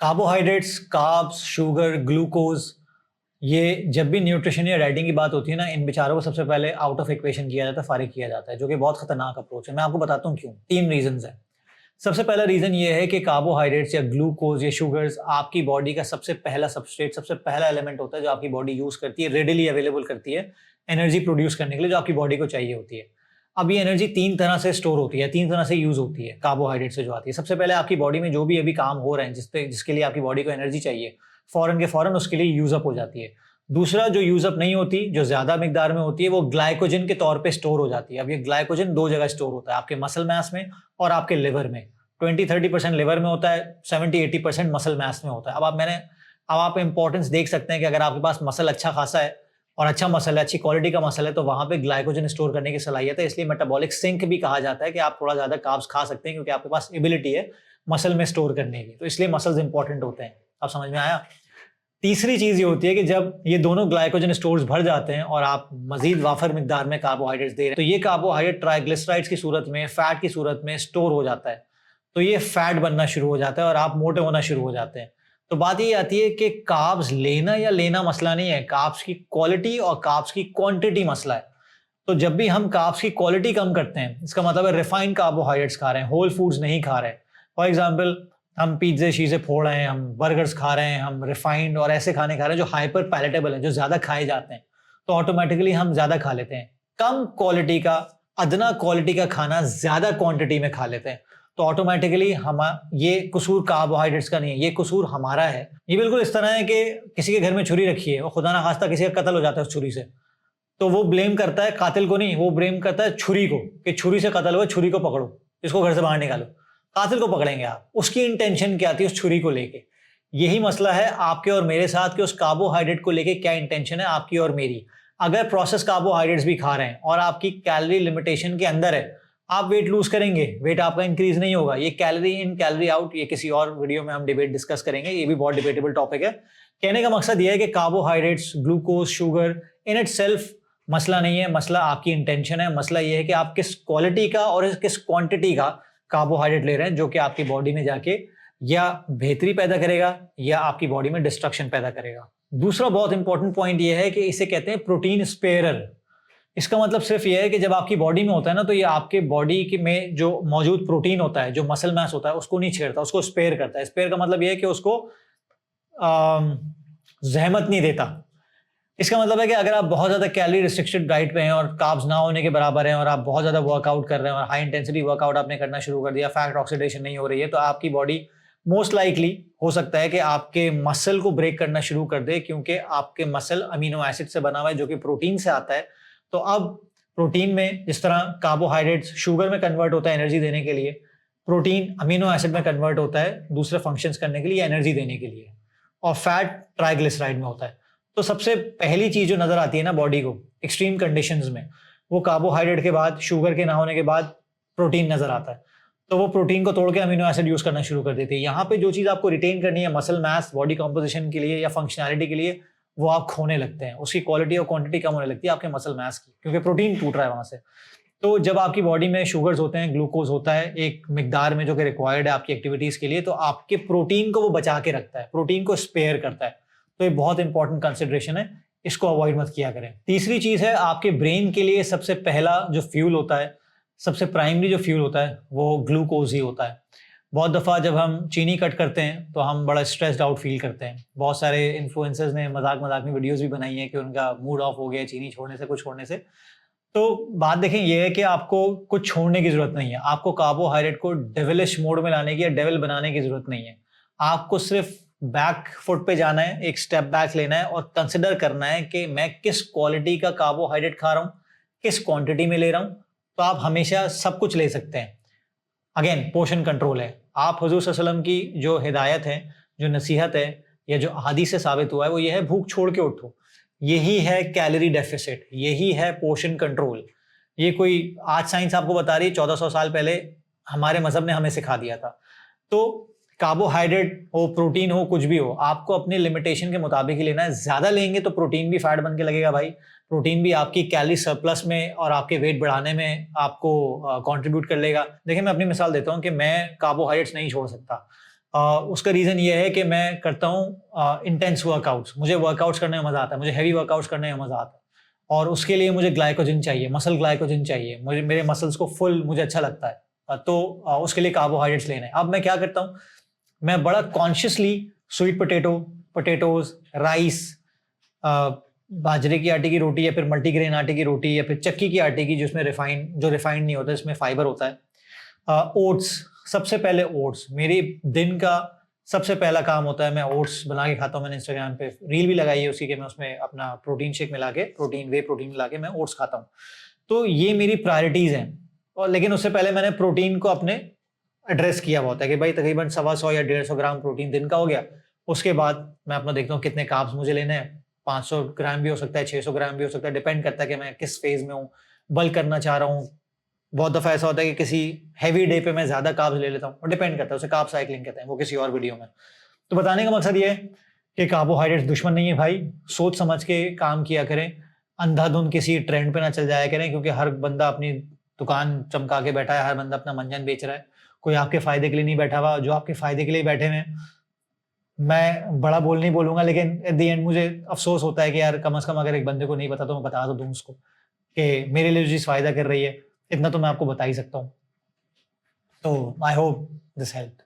Carbohydrates, carbs, sugar, glucose, ये जब भी न्यूट्रिशन या डाइटिंग की बात होती है ना, इन बेचारों को सबसे पहले आउट ऑफ इक्वेशन किया जाता है, फारिग किया जाता है, जो कि बहुत खतरनाक अप्रोच है। मैं आपको बताता हूँ क्यों। 3 रीजंस है। सबसे पहला रीजन ये है कि कार्बोहाइड्रेट्स या ग्लूकोज या शुगर्स आपकी बॉडी का सबसे पहला सबस्ट्रेट, सबसे पहला एलिमेंट होता है जो आपकी बॉडी यूज करती है, रेडिली अवेलेबल करती है एनर्जी प्रोड्यूस करने के लिए, जो आपकी बॉडी को चाहिए होती है। अब ये एनर्जी 3 तरह से स्टोर होती है, 3 तरह से यूज होती है कार्बोहाइड्रेट से जो आती है। सबसे पहले आपकी बॉडी में जो भी अभी काम हो रहे हैं, जिसके लिए आपकी बॉडी को एनर्जी चाहिए, फौरन के फौरन उसके लिए यूज अप हो जाती है। दूसरा, जो यूज अप नहीं होती, जो ज्यादा मिकदार में होती है, वो ग्लाइकोजन के तौर पे स्टोर हो जाती है। अब ये ग्लाइकोजन 2 जगह स्टोर होता है, आपके मसल मास में और आपके लिवर में। 20-30% लिवर में होता है, 70-80% मसल मास में होता है। अब आप इंपॉर्टेंस देख सकते हैं कि अगर आपके पास मसल अच्छा खासा है और अच्छा मसल है, अच्छी क्वालिटी का मसल है, तो वहां पे ग्लाइकोजन स्टोर करने की सलाहियत है। इसलिए मेटाबॉलिक सिंक भी कहा जाता है कि आप थोड़ा ज्यादा कार्ब्स खा सकते हैं, क्योंकि आपके पास एबिलिटी है मसल में स्टोर करने की। तो इसलिए मसल्स इंपॉर्टेंट होते हैं। आप समझ में आया। तीसरी चीज ये होती है कि जब ये दोनों ग्लाइकोजन स्टोर्स भर जाते हैं और आप मजीद वाफर मिकदार में कार्बोहाइड्रेट्स दे रहे हैं, तो ये कार्बोहाइड्रेट ट्राइग्लिसराइड्स की सूरत में, फैट की सूरत में स्टोर हो जाता है। तो ये फैट बनना शुरू हो जाता है और आप मोटे होना शुरू हो जाते हैं। तो बात ये आती है कि कार्ब्स लेना या लेना मसला नहीं है, कार्ब्स की क्वालिटी और कार्ब्स की क्वांटिटी मसला है। तो जब भी हम कार्ब्स की क्वालिटी कम करते हैं, इसका मतलब है रिफाइंड कार्बोहाइड्रेट्स खा रहे हैं, होल फूड्स नहीं खा रहे हैं। फॉर एग्जाम्पल, हम पिज्जे शीजे फोड़ रहे हैं, हम बर्गर्स खा रहे हैं, हम रिफाइंड और ऐसे खाने खा रहे हैं जो हाइपर पैलेटेबल हैं, जो ज्यादा खाए जाते हैं, तो ऑटोमेटिकली हम ज्यादा खा लेते हैं। कम क्वालिटी का, अदना क्वालिटी का खाना ज्यादा क्वांटिटी में खा लेते हैं, तो ऑटोमेटिकली हम, ये कसूर कार्बोहाइड्रेट्स का नहीं है, ये कसूर हमारा है। ये बिल्कुल इस तरह है कि किसी के घर में छुरी रखी है और खुदा ना खास्ता किसी का कत्ल हो जाता है उस छुरी से, तो वो ब्लेम करता है कातिल को नहीं, वो ब्लेम करता है छुरी को, कि छुरी से कत्ल हुआ, छुरी को पकड़ो, इसको घर से बाहर निकालो। कातिल को पकड़ेंगे आप, उसकी इंटेंशन क्या थी उस छुरी को लेके। यही मसला है आपके और मेरे साथ कि उस कार्बोहाइड्रेट को लेके क्या इंटेंशन है आपकी और मेरी। अगर प्रोसेस कार्बोहाइड्रेट्स भी खा रहे हैं और आपकी कैलोरी लिमिटेशन के अंदर है, आप वेट लूज करेंगे, वेट आपका इंक्रीज नहीं होगा। ये कैलोरी इन कैलोरी आउट, ये किसी और वीडियो में हम डिबेट डिस्कस करेंगे, ये भी बहुत डिबेटेबल टॉपिक है। कहने का मकसद ये है कि carbohydrates, glucose, sugar in it self मसला नहीं है, मसला आपकी इंटेंशन है। मसला ये है कि आप किस क्वालिटी का और किस क्वांटिटी का कार्बोहाइड्रेट ले रहे हैं, जो कि आपकी बॉडी में जाके या बेहतरी पैदा करेगा या आपकी बॉडी में डिस्ट्रक्शन पैदा करेगा। दूसरा बहुत इंपॉर्टेंट पॉइंट ये है कि इसे कहते हैं प्रोटीन स्पेयरर। इसका मतलब सिर्फ ये है कि जब आपकी बॉडी में होता है ना, तो ये आपके बॉडी के में जो मौजूद प्रोटीन होता है, जो मसल मास होता है, उसको नहीं छेड़ता, उसको स्पेयर करता है। स्पेयर का मतलब ये है कि उसको जहमत नहीं देता। इसका मतलब है कि अगर आप बहुत ज्यादा कैलोरी रिस्ट्रिक्टेड डाइट पे हैं और कार्ब्स ना होने के बराबर हैं और आप बहुत ज्यादा वर्कआउट कर रहे हैं और हाई इंटेंसिटी वर्कआउट आपने करना शुरू कर दिया, फैट ऑक्सीडेशन नहीं हो रही है, तो आपकी बॉडी मोस्ट लाइकली हो सकता है कि आपके मसल को ब्रेक करना शुरू कर दे, क्योंकि आपके मसल अमीनो एसिड से बना हुआ है, जो कि प्रोटीन से आता है। तो अब प्रोटीन में जिस तरह कार्बोहाइड्रेट्स शुगर में कन्वर्ट होता है एनर्जी देने के लिए, प्रोटीन अमीनो एसिड में कन्वर्ट होता है दूसरे फंक्शंस करने के लिए, एनर्जी देने के लिए, और फैट ट्राइग्लिसराइड में होता है। तो सबसे पहली चीज जो नजर आती है ना बॉडी को एक्सट्रीम कंडीशंस में, वो कार्बोहाइड्रेट के बाद, शुगर के ना होने के बाद प्रोटीन नजर आता है। तो वो प्रोटीन को तोड़ के अमीनो एसिड यूज करना शुरू कर देती है। यहाँ पे जो चीज आपको रिटेन करनी है मसल मास, बॉडी कंपोजिशन के लिए या फंक्शनैलिटी के लिए, वो आप खोने लगते हैं, उसकी क्वालिटी और क्वांटिटी कम होने लगती है आपके मसल मास की, क्योंकि प्रोटीन टूट रहा है वहां से। तो जब आपकी बॉडी में शुगर्स होते हैं, ग्लूकोज होता है एक मिकदार में जो कि रिक्वायर्ड है आपकी एक्टिविटीज के लिए, तो आपके प्रोटीन को वो बचा के रखता है, प्रोटीन को स्पेयर करता है। तो ये बहुत इंपॉर्टेंट कंसिडरेशन है, इसको अवॉइड मत किया करें। तीसरी चीज है, आपके ब्रेन के लिए सबसे पहला जो फ्यूल होता है, सबसे प्राइमरी जो फ्यूल होता है, वो ग्लूकोज ही होता है। बहुत दफ़ा जब हम चीनी कट करते हैं तो हम बड़ा स्ट्रेस्ड आउट फील करते हैं। बहुत सारे इन्फ्लुएंसर्स ने मजाक मजाक में वीडियोस भी बनाई हैं कि उनका मूड ऑफ हो गया चीनी छोड़ने से, कुछ छोड़ने से। तो बात देखें ये है कि आपको कुछ छोड़ने की जरूरत नहीं है, आपको कार्बोहाइड्रेट को डेविलिश मोड में लाने की या डेविल बनाने की जरूरत नहीं है। आपको सिर्फ बैक फुट पे जाना है, एक स्टेप बैक लेना है और कंसिडर करना है कि मैं किस क्वालिटी का कार्बोहाइड्रेट खा रहा हूँ, किस क्वांटिटी में ले रहा हूँ। तो आप हमेशा सब कुछ ले सकते हैं। अगेन पोर्शन कंट्रोल है। आप हुजूर सल्लल्लाहु अलैहि वसल्लम की जो हिदायत है, जो नसीहत है, या जो हदीस से साबित हुआ है, वो ये है भूख छोड़ के उठो। यही है कैलोरी डेफिसिट, यही है पोर्शन कंट्रोल। ये कोई आज साइंस आपको बता रही है, 1400 साल पहले हमारे मजहब ने हमें सिखा दिया था। तो कार्बोहाइड्रेट हो, प्रोटीन हो, कुछ भी हो, आपको अपनी लिमिटेशन के मुताबिक ही लेना है। ज्यादा लेंगे तो प्रोटीन भी फैट बन के लगेगा भाई, प्रोटीन भी आपकी कैलोरी सरप्लस में और आपके वेट बढ़ाने में आपको कंट्रीब्यूट कर लेगा। देखिए मैं अपनी मिसाल देता हूँ कि मैं कार्बोहाइड्रेट्स नहीं छोड़ सकता। उसका रीज़न ये है कि मैं करता हूँ इंटेंस वर्कआउट्स। मुझे वर्कआउट्स करने में मज़ा आता है, मुझे हैवी वर्कआउट्स करने में मज़ा आता है और उसके लिए मुझे ग्लाइकोजन चाहिए, मसल ग्लाइकोजन चाहिए। मुझे मेरे मसल्स को फुल मुझे अच्छा लगता है। उसके लिए कार्बोहाइड्रेट्स लेने हैं। अब मैं क्या करता हूँ, मैं बड़ा कॉन्शियसली स्वीट पोटैटोज़, राइस, बाजरे की आटे की रोटी या फिर मल्टीग्रेन आटे की रोटी या फिर चक्की की आटे की जिसमें रिफाइंड नहीं होता, इसमें फाइबर होता है। ओट्स, सबसे पहले ओट्स मेरी दिन का सबसे पहला काम होता है। मैं ओट्स बना के खाता हूँ। मैंने इंस्टाग्राम पे रील भी लगाई है उसी के, मैं उसमें अपना प्रोटीन शेक मिला के, वे प्रोटीन मिला के मैं ओट्स खाता हूँ। तो ये मेरी प्रायोरिटीज़ हैं। और लेकिन उससे पहले मैंने प्रोटीन को अपने एड्रेस किया बहुत है कि भाई तकरीबन 125 या 150 ग्राम प्रोटीन दिन का हो गया। उसके बाद मैं अपना देखता हूँ कितने कार्ब्स मुझे लेने हैं। 500 ग्राम भी हो सकता है, 600 ग्राम भी हो सकता है, डिपेंड करता है कि मैं किस फेज में हूँ, बल्क करना चाह रहा हूँ। बहुत दफ़ा ऐसा होता है कि किसी हैवी डे पे मैं ज़्यादा कार्ब्स ले लेता हूँ, और डिपेंड करता है, उसे कार्ब साइक्लिंग कहते हैं, वो किसी और वीडियो में। तो बताने का मकसद ये है कि कार्बोहाइड्रेट्स दुश्मन नहीं है भाई, सोच समझ के काम किया करें, अंधाधुंध किसी ट्रेंड पे ना चल जाया करें, क्योंकि हर बंदा अपनी दुकान चमका के बैठा है, हर बंदा अपना मंजन बेच रहा है, कोई आपके फायदे के लिए नहीं बैठा हुआ। जो आपके फायदे के लिए बैठे हुए हैं, मैं बड़ा बोल नहीं बोलूंगा, लेकिन एट द एंड मुझे अफसोस होता है कि यार कम से कम अगर एक बंदे को नहीं पता तो मैं बता तो दूं उसको कि मेरे लिए जो चीज़ फायदा कर रही है, इतना तो मैं आपको बता ही सकता हूँ। तो आई होप दिस हेल्प।